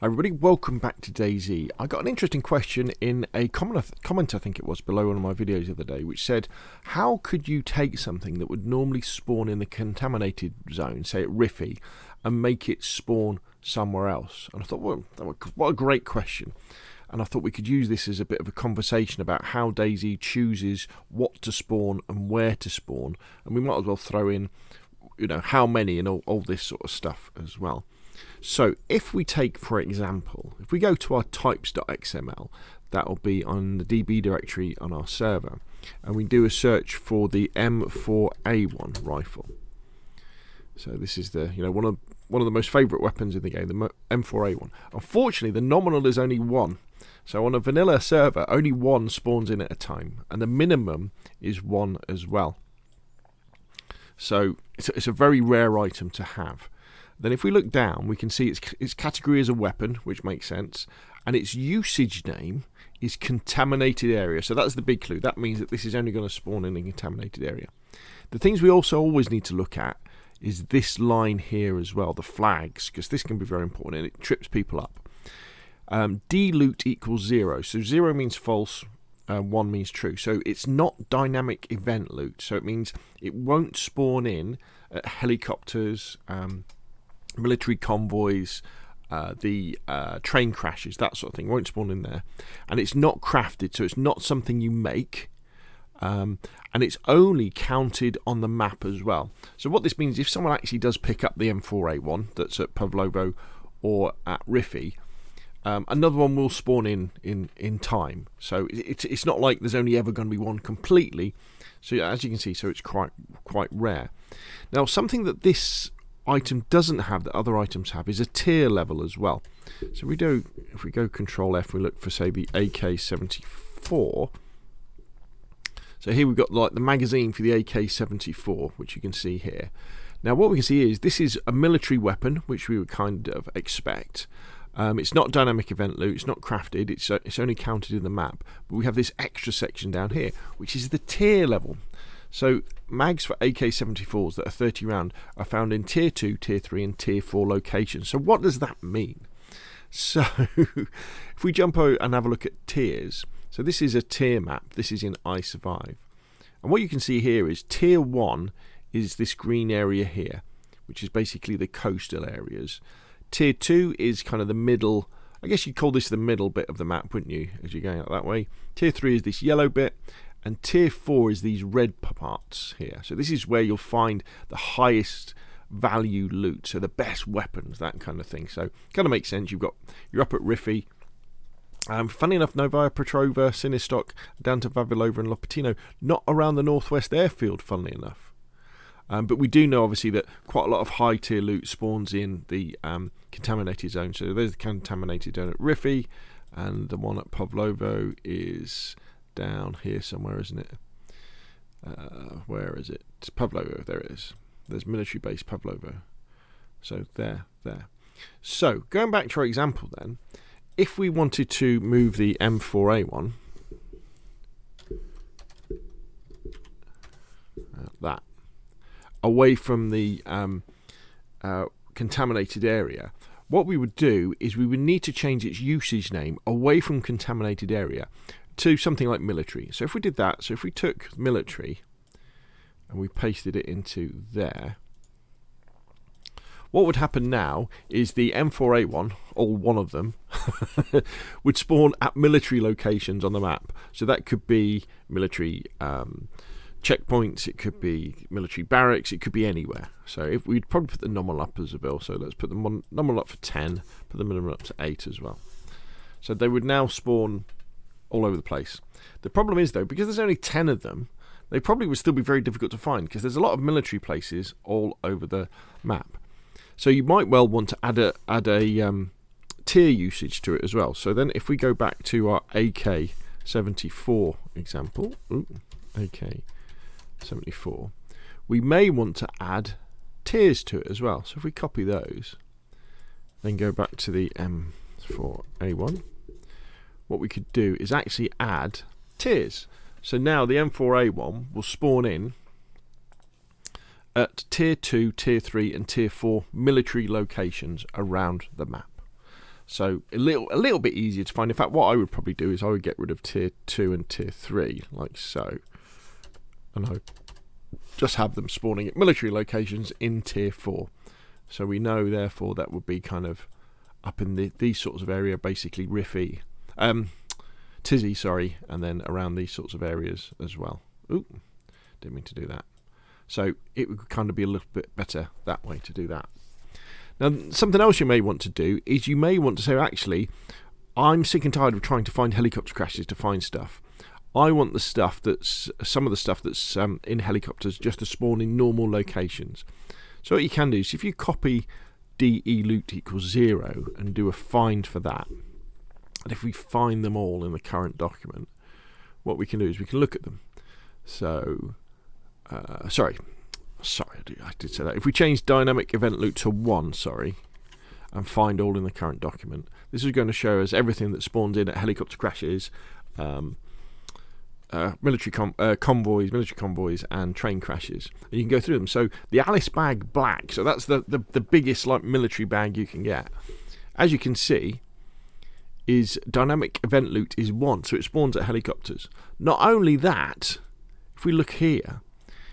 Hi everybody, welcome back to DayZ. I got an interesting question in a comment I think it was below one of my videos the other day, which said, how could you take something that would normally spawn in the contaminated zone, say at Rify, and make it spawn somewhere else? And I thought, well, what a great question. And I thought we could use this as a bit of a conversation about how DayZ chooses what to spawn and where to spawn. And we might as well throw in, how many and all this sort of stuff as well. So if we take, for example, if we go to our types.xml, that will be on the DB directory on our server, and we do a search for the M4A1 rifle. So this is the one of the most favourite weapons in the game, the M4A1. Unfortunately, the nominal is only 1. So on a vanilla server, only 1 spawns in at a time, and the minimum is 1 as well. So it's a very rare item to have. Then if we look down, we can see its category is a weapon, which makes sense, and its usage name is contaminated area. So that's the big clue. That means that this is only going to spawn in a contaminated area. The things we also always need to look at is this line here as well, the flags, because this can be very important and it trips people up. D-loot equals 0. So 0 means false, 1 means true. So it's not dynamic event loot. So it means it won't spawn in at helicopters, military convoys, the train crashes, that sort of thing. Won't spawn in there, and it's not crafted, so it's not something you make, and it's only counted on the map as well. So what this means, if someone actually does pick up the M4A1 that's at Pavlovo or at Rify, another one will spawn in time. So it's not like there's only ever going to be one completely. So as you can see, so it's quite rare. Now, something that this item doesn't have that other items have is a tier level as well. So if we go Control F, we look for, say, the AK-74. So here we've got like the magazine for the AK-74, which you can see here. Now what we can see is this is a military weapon, which we would kind of expect. It's not dynamic event loot, it's not crafted, it's only counted in the map. But we have this extra section down here, which is the tier level. So mags for AK-74s that are 30 round are found in Tier 2, Tier 3 and Tier 4 locations. So what does that mean? So if we jump over and have a look at tiers, so this is a tier map, this is in I Survive. And what you can see here is Tier 1 is this green area here, which is basically the coastal areas. Tier 2 is kind of the middle, I guess you'd call this the middle bit of the map, wouldn't you, as you're going out that way. Tier 3 is this yellow bit. And Tier 4 is these red parts here. So this is where you'll find the highest value loot, so the best weapons, that kind of thing. So kind of makes sense. You're up at Rify. Funny enough, Novaya Petrova, Sinistok, down to Vavilova and Lopatino, not around the northwest airfield, funnily enough. But we do know, obviously, that quite a lot of high tier loot spawns in the contaminated zone. So there's the contaminated zone at Rify, and the one at Pavlovo is down here somewhere, isn't it? Where is it? It's Pavlovo. There it is. There's military base Pavlovo. So there. So going back to our example then, if we wanted to move the M4A1, that away from the contaminated area, what we would do is we would need to change its usage name away from contaminated area to something like military. So if we did that, so if we took military and we pasted it into there, what would happen now is the M4A1, or one of them, would spawn at military locations on the map. So that could be military checkpoints, it could be military barracks, it could be anywhere. So if we'd probably put the nominal up as a bill, so let's put the nominal up for 10, put the minimum up to 8 as well. So they would now spawn all over the place. The problem is, though, because there's only 10 of them, they probably would still be very difficult to find because there's a lot of military places all over the map. So you might well want to add a tier usage to it as well. So then if we go back to our AK-74 example, AK-74, we may want to add tiers to it as well. So if we copy those, then go back to the M4A1, what we could do is actually add tiers. So now the M4A1 will spawn in at Tier 2, Tier 3 and Tier 4 military locations around the map. So a little bit easier to find. In fact, what I would probably do is I would get rid of tier 2 and tier 3, like so. And I just have them spawning at military locations in tier 4. So we know, therefore, that would be kind of up in these sorts of area, basically Rify, Tizzy, sorry, and then around these sorts of areas as well. Ooh, didn't mean to do that. So it would kind of be a little bit better that way to do that. Now, something else you may want to do is you may want to say, actually, I'm sick and tired of trying to find helicopter crashes to find stuff. I want the stuff that's, some of the stuff that's in helicopters just to spawn in normal locations. So what you can do is if you copy DE loot equals 0 and do a find for that, and if we find them all in the current document, what we can do is we can look at them. So, sorry, I did say that. If we change dynamic event loot to 1, and find all in the current document, this is going to show us everything that spawns in at helicopter crashes, military convoys and train crashes, and you can go through them. So the Alice bag black, so that's the biggest like military bag you can get, as you can see, is dynamic event loot is 1, so it spawns at helicopters. Not only that, if we look here,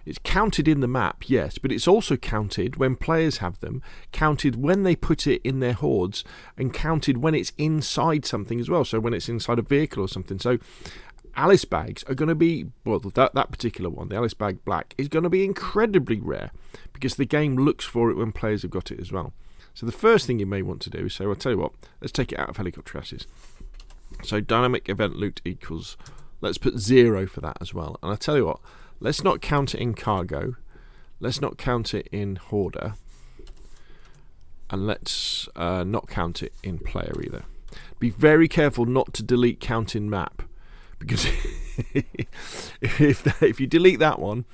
it's counted in the map, yes, but it's also counted when players have them, counted when they put it in their hordes, and counted when it's inside something as well, so when it's inside a vehicle or something. So Alice bags are going to be, well, that particular one, the Alice bag black, is going to be incredibly rare because the game looks for it when players have got it as well. So the first thing you may want to do is say, well, I'll tell you what, let's take it out of helicopter crashes. So dynamic event loot equals, let's put 0 for that as well. And I'll tell you what, let's not count it in cargo, let's not count it in hoarder, and let's not count it in player either. Be very careful not to delete count in map, because if you delete that one,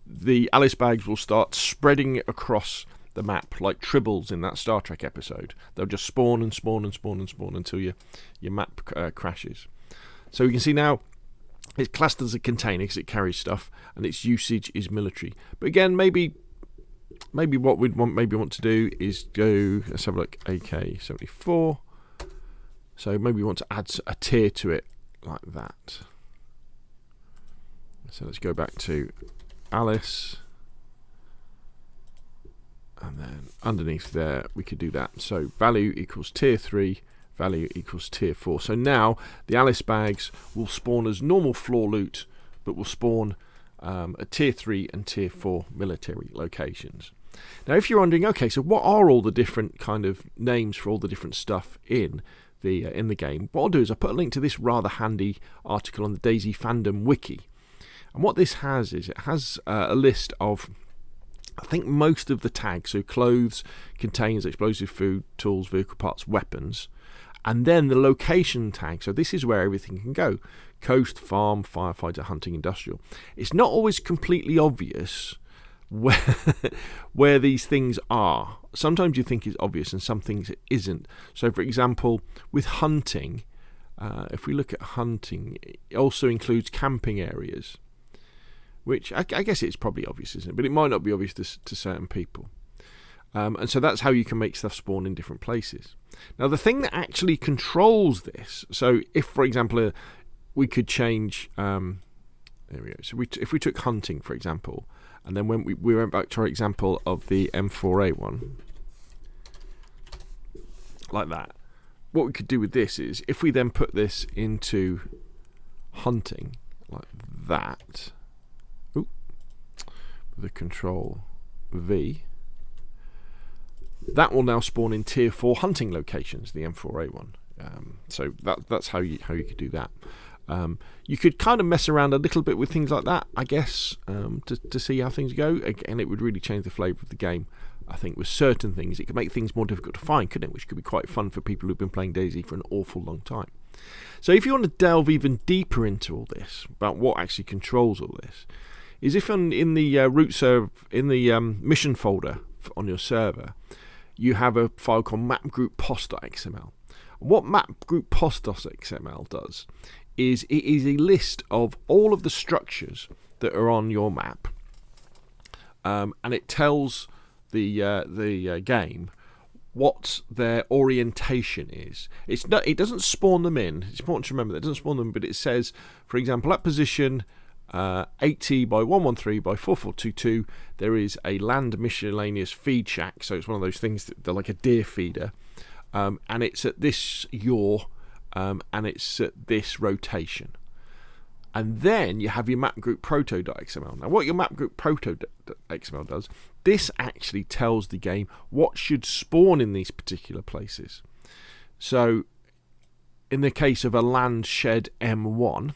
the Alice bags will start spreading across the map like tribbles in that Star Trek episode. They'll just spawn and spawn and spawn and spawn until your map crashes. So you can see now it's classed as a container because it carries stuff and its usage is military. But again, maybe what we'd want to do is go, let's have a look, AK-74. So maybe we want to add a tier to it like that. So let's go back to Alice, and then underneath there we could do that. So value equals tier 3, value equals tier 4. So now the Alice bags will spawn as normal floor loot, but will spawn at tier 3 and tier 4 military locations. Now if you're wondering, okay, so what are all the different kind of names for all the different stuff in the game, what I'll do is I'll put a link to this rather handy article on the DayZ fandom wiki. And what this has is it has a list of, I think, most of the tags, so clothes, containers, explosive food, tools, vehicle parts, weapons, and then the location tag. So this is where everything can go: coast, farm, firefighter, hunting, industrial. It's not always completely obvious where these things are. Sometimes you think it's obvious and some things it isn't. So for example, with hunting, if we look at hunting, it also includes camping areas, which I guess it's probably obvious, isn't it? But it might not be obvious to certain people. And so that's how you can make stuff spawn in different places. Now the thing that actually controls this, so if for example we could change, there we go. So if we took hunting for example, and then when we went back to our example of the M4A1, like that, what we could do with this is, if we then put this into hunting, like that, with the control V, that will now spawn in tier 4 hunting locations, the M4A1. So that's how you could do that. You could kind of mess around a little bit with things like that, I guess, to see how things go. Again, it would really change the flavour of the game. I think with certain things, it could make things more difficult to find, couldn't it? Which could be quite fun for people who've been playing DayZ for an awful long time. So if you want to delve even deeper into all this, about what actually controls all this, is if in the root serve, in the mission folder on your server, you have a file called mapgroup.pos.xml. What mapgroup.pos.xml does is it is a list of all of the structures that are on your map, and it tells the game what their orientation is. It doesn't spawn them in. It's important to remember that it doesn't spawn them, but it says, for example, at position 80 by 113 by 4422, there is a land miscellaneous feed shack. So it's one of those things that they're like a deer feeder, and it's at this yaw, and it's at this rotation. And then you have your map group proto.xml. Now, what your map group proto.xml does, this actually tells the game what should spawn in these particular places. So, in the case of a land shed M1,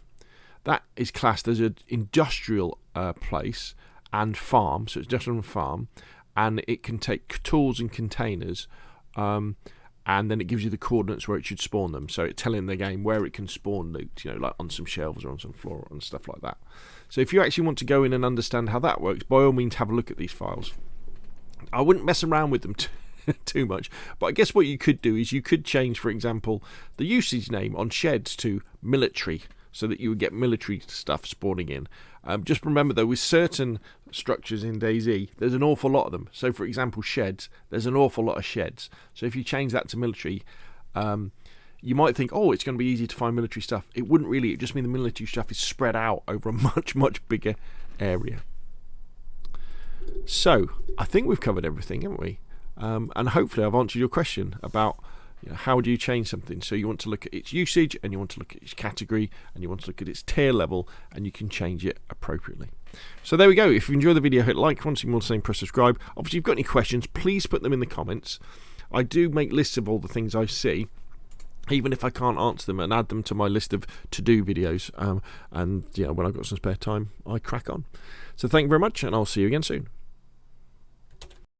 that is classed as an industrial place and farm. So it's industrial and farm, and it can take tools and containers, and then it gives you the coordinates where it should spawn them. So it's telling the game where it can spawn loot, like on some shelves or on some floor and stuff like that. So if you actually want to go in and understand how that works, by all means have a look at these files. I wouldn't mess around with them too much, but I guess what you could do is you could change, for example, the usage name on sheds to military, so that you would get military stuff spawning in. Just remember though, with certain structures in DayZ, there's an awful lot of them. So for example, sheds, there's an awful lot of sheds. So if you change that to military, you might think, oh, it's going to be easy to find military stuff. It wouldn't really. It just means the military stuff is spread out over a much bigger area. So I think we've covered everything, haven't we? And hopefully I've answered your question about how do you change something. So you want to look at its usage, and you want to look at its category, and you want to look at its tier level, and you can change it appropriately. So there we go. If you enjoyed the video, hit like. If you want to see more of the same, press subscribe. Obviously, if you've got any questions, please put them in the comments. I do make lists of all the things I see, even if I can't answer them, and add them to my list of to-do videos. And when I've got some spare time, I crack on. So thank you very much, and I'll see you again soon.